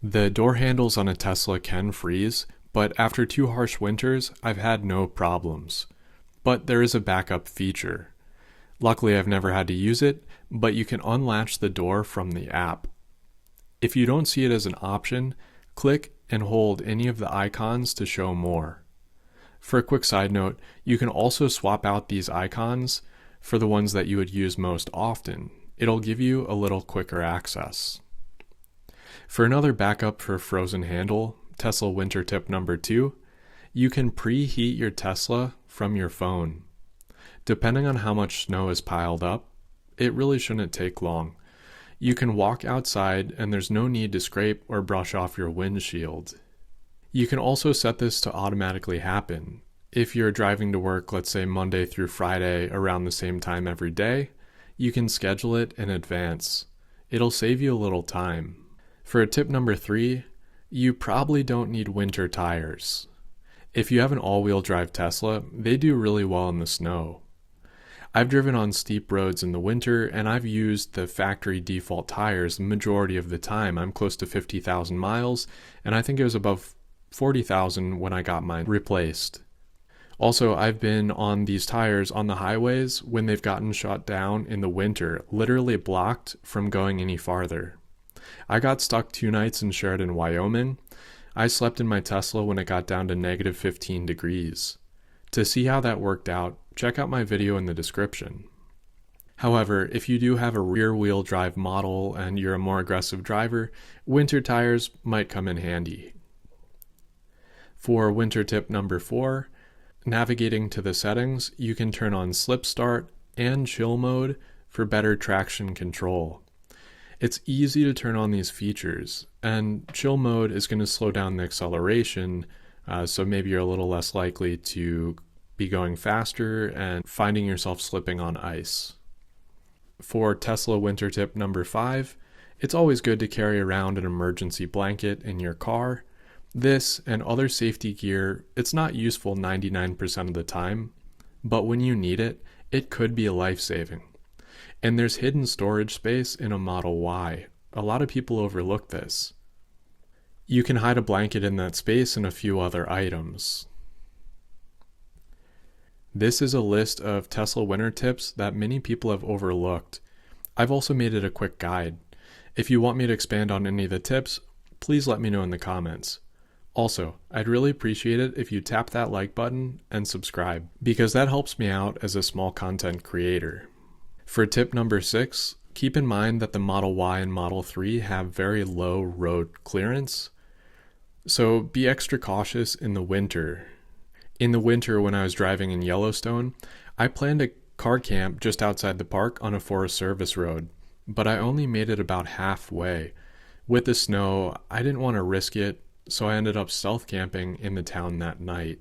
The door handles on a Tesla can freeze, but after 2 harsh winters, I've had no problems. But there is a backup feature. Luckily, I've never had to use it, but you can unlatch the door from the app. If you don't see it as an option, click and hold any of the icons to show more. For a quick side note, you can also swap out these icons for the ones that you would use most often. It'll give you a little quicker access. For another backup for frozen handle, Tesla winter tip number 2, you can preheat your Tesla from your phone. Depending on how much snow is piled up, it really shouldn't take long. You can walk outside and there's no need to scrape or brush off your windshield. You can also set this to automatically happen. If you're driving to work, let's say Monday through Friday around the same time every day, you can schedule it in advance. It'll save you a little time. For tip number 3, you probably don't need winter tires. If you have an all-wheel drive Tesla, they do really well in the snow. I've driven on steep roads in the winter, and I've used the factory default tires the majority of the time. I'm close to 50,000 miles, and I think it was above 40,000 when I got mine replaced. Also, I've been on these tires on the highways when they've gotten shut down in the winter, literally blocked from going any farther. I got stuck 2 nights in Sheridan, Wyoming. I slept in my Tesla when it got down to negative 15 degrees. To see how that worked out, check out my video in the description. However, if you do have a rear-wheel drive model and you're a more aggressive driver, winter tires might come in handy. For winter tip number 4, navigating to the settings, you can turn on slip start and chill mode for better traction control. It's easy to turn on these features, and chill mode is going to slow down the acceleration, so maybe you're a little less likely to be going faster and finding yourself slipping on ice. For Tesla winter tip number 5, it's always good to carry around an emergency blanket in your car. This and other safety gear, it's not useful 99% of the time, but when you need it, it could be life-saving. And there's hidden storage space in a Model Y. A lot of people overlook this. You can hide a blanket in that space and a few other items. This is a list of Tesla winter tips that many people have overlooked. I've also made it a quick guide. If you want me to expand on any of the tips, please let me know in the comments. Also, I'd really appreciate it if you tap that like button and subscribe, because that helps me out as a small content creator. For tip number 6, keep in mind that the Model Y and Model 3 have very low road clearance, so be extra cautious in the winter. In the winter when I was driving in Yellowstone, I planned a car camp just outside the park on a Forest Service road, but I only made it about halfway. With the snow, I didn't want to risk it, so I ended up stealth camping in the town that night.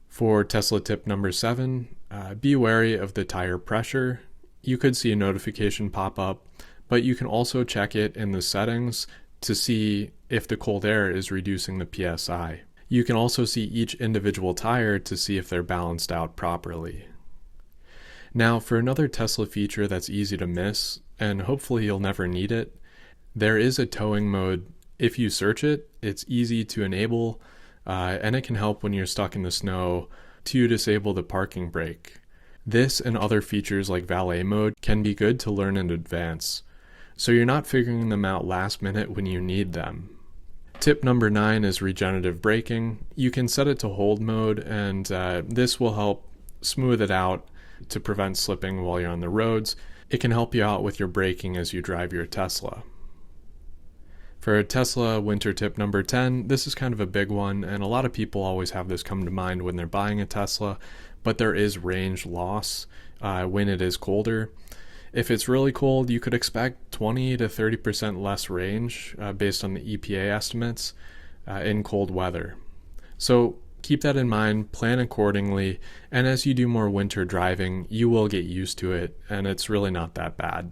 For Tesla tip number 7, be wary of the tire pressure. You could see a notification pop up, but you can also check it in the settings to see if the cold air is reducing the PSI. You can also see each individual tire to see if they're balanced out properly. Now, for another Tesla feature that's easy to miss, and hopefully you'll never need it, there is a towing mode. If you search it, it's easy to enable, and it can help when you're stuck in the snow to disable the parking brake. This and other features like valet mode can be good to learn in advance, so you're not figuring them out last minute when you need them. Tip number 9 is regenerative braking. You can set it to hold mode, and this will help smooth it out to prevent slipping while you're on the roads. It can help you out with your braking as you drive your Tesla. For Tesla winter tip number 10, this is kind of a big one, and a lot of people always have this come to mind when they're buying a Tesla, but there is range loss when it is colder. If it's really cold, you could expect 20 to 30% less range based on the EPA estimates in cold weather. So keep that in mind, plan accordingly, and as you do more winter driving, you will get used to it, and it's really not that bad.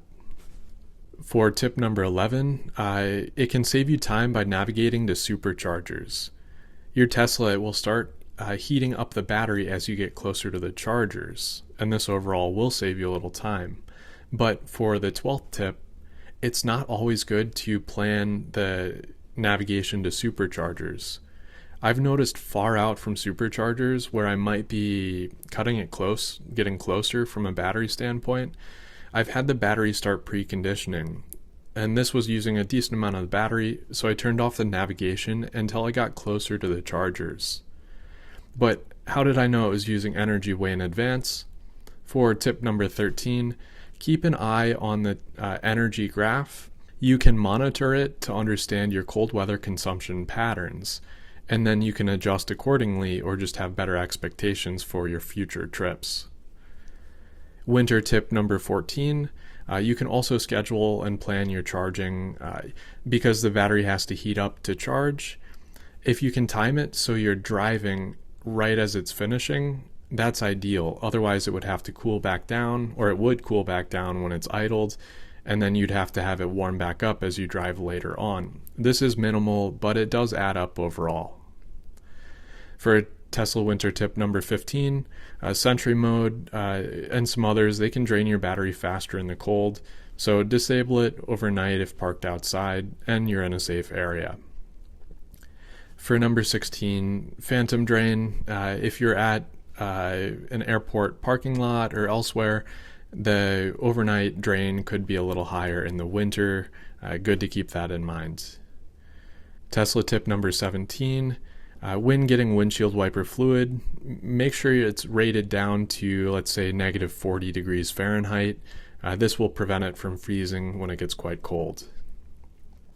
For tip number 11, it can save you time by navigating to superchargers. Your Tesla will start heating up the battery as you get closer to the chargers, and this overall will save you a little time. But for the 12th tip, It's not always good to plan the navigation to superchargers. I've noticed far out from superchargers where I might be cutting it close, getting closer from a battery standpoint. I've had the battery start preconditioning, and this was using a decent amount of the battery, so I turned off the navigation until I got closer to the chargers. But how did I know it was using energy way in advance? For tip number 13, keep an eye on the energy graph. You can monitor it to understand your cold weather consumption patterns, and then you can adjust accordingly or just have better expectations for your future trips. Winter tip number 14, you can also schedule and plan your charging because the battery has to heat up to charge. If you can time it so you're driving right as it's finishing, that's ideal. Otherwise, it would have to cool back down, or it would cool back down when it's idled, and then you'd have to have it warm back up as you drive later on. This is minimal, but it does add up overall. For Tesla winter tip number 15, Sentry mode and some others, they can drain your battery faster in the cold, so disable it overnight if parked outside and you're in a safe area. For number 16, phantom drain, if you're at an airport parking lot or elsewhere, the overnight drain could be a little higher in the winter. Good to keep that in mind. Tesla tip number 17, when getting windshield wiper fluid, make sure it's rated down to, let's say, negative 40 degrees Fahrenheit. This will prevent it from freezing when it gets quite cold.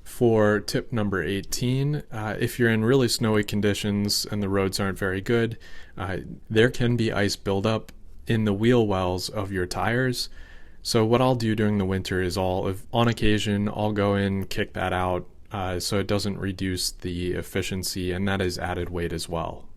For tip number 18, if you're in really snowy conditions and the roads aren't very good, there can be ice buildup in the wheel wells of your tires. So what I'll do during the winter is on occasion, I'll go in, kick that out, so it doesn't reduce the efficiency, and that is added weight as well.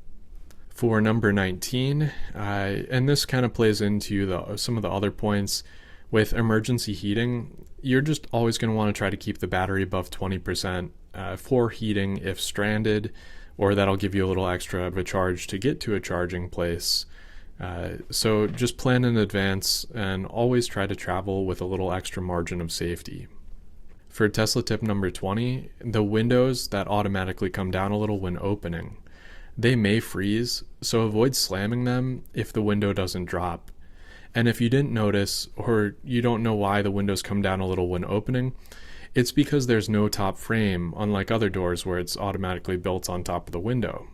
For number 19, and this kind of plays into some of the other points, with emergency heating, you're just always going to want to try to keep the battery above 20% for heating if stranded, or that'll give you a little extra of a charge to get to a charging place. So just plan in advance and always try to travel with a little extra margin of safety. For Tesla tip number 20, the windows that automatically come down a little when opening, they may freeze, so avoid slamming them if the window doesn't drop. And if you didn't notice, or you don't know why the windows come down a little when opening, it's because there's no top frame, unlike other doors where it's automatically built on top of the window.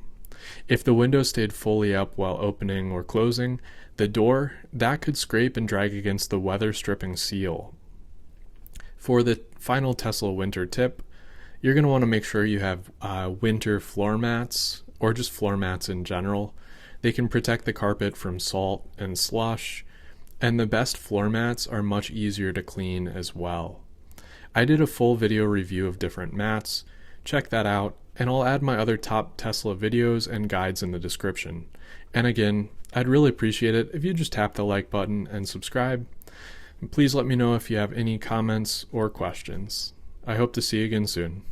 If the window stayed fully up while opening or closing, the door, that could scrape and drag against the weather stripping seal. For the final Tesla winter tip, you're going to want to make sure you have winter floor mats, or just floor mats in general. They can protect the carpet from salt and slush, and the best floor mats are much easier to clean as well. I did a full video review of different mats. Check that out, and I'll add my other top Tesla videos and guides in the description. And again, I'd really appreciate it if you just tap the like button and subscribe. And please let me know if you have any comments or questions. I hope to see you again soon.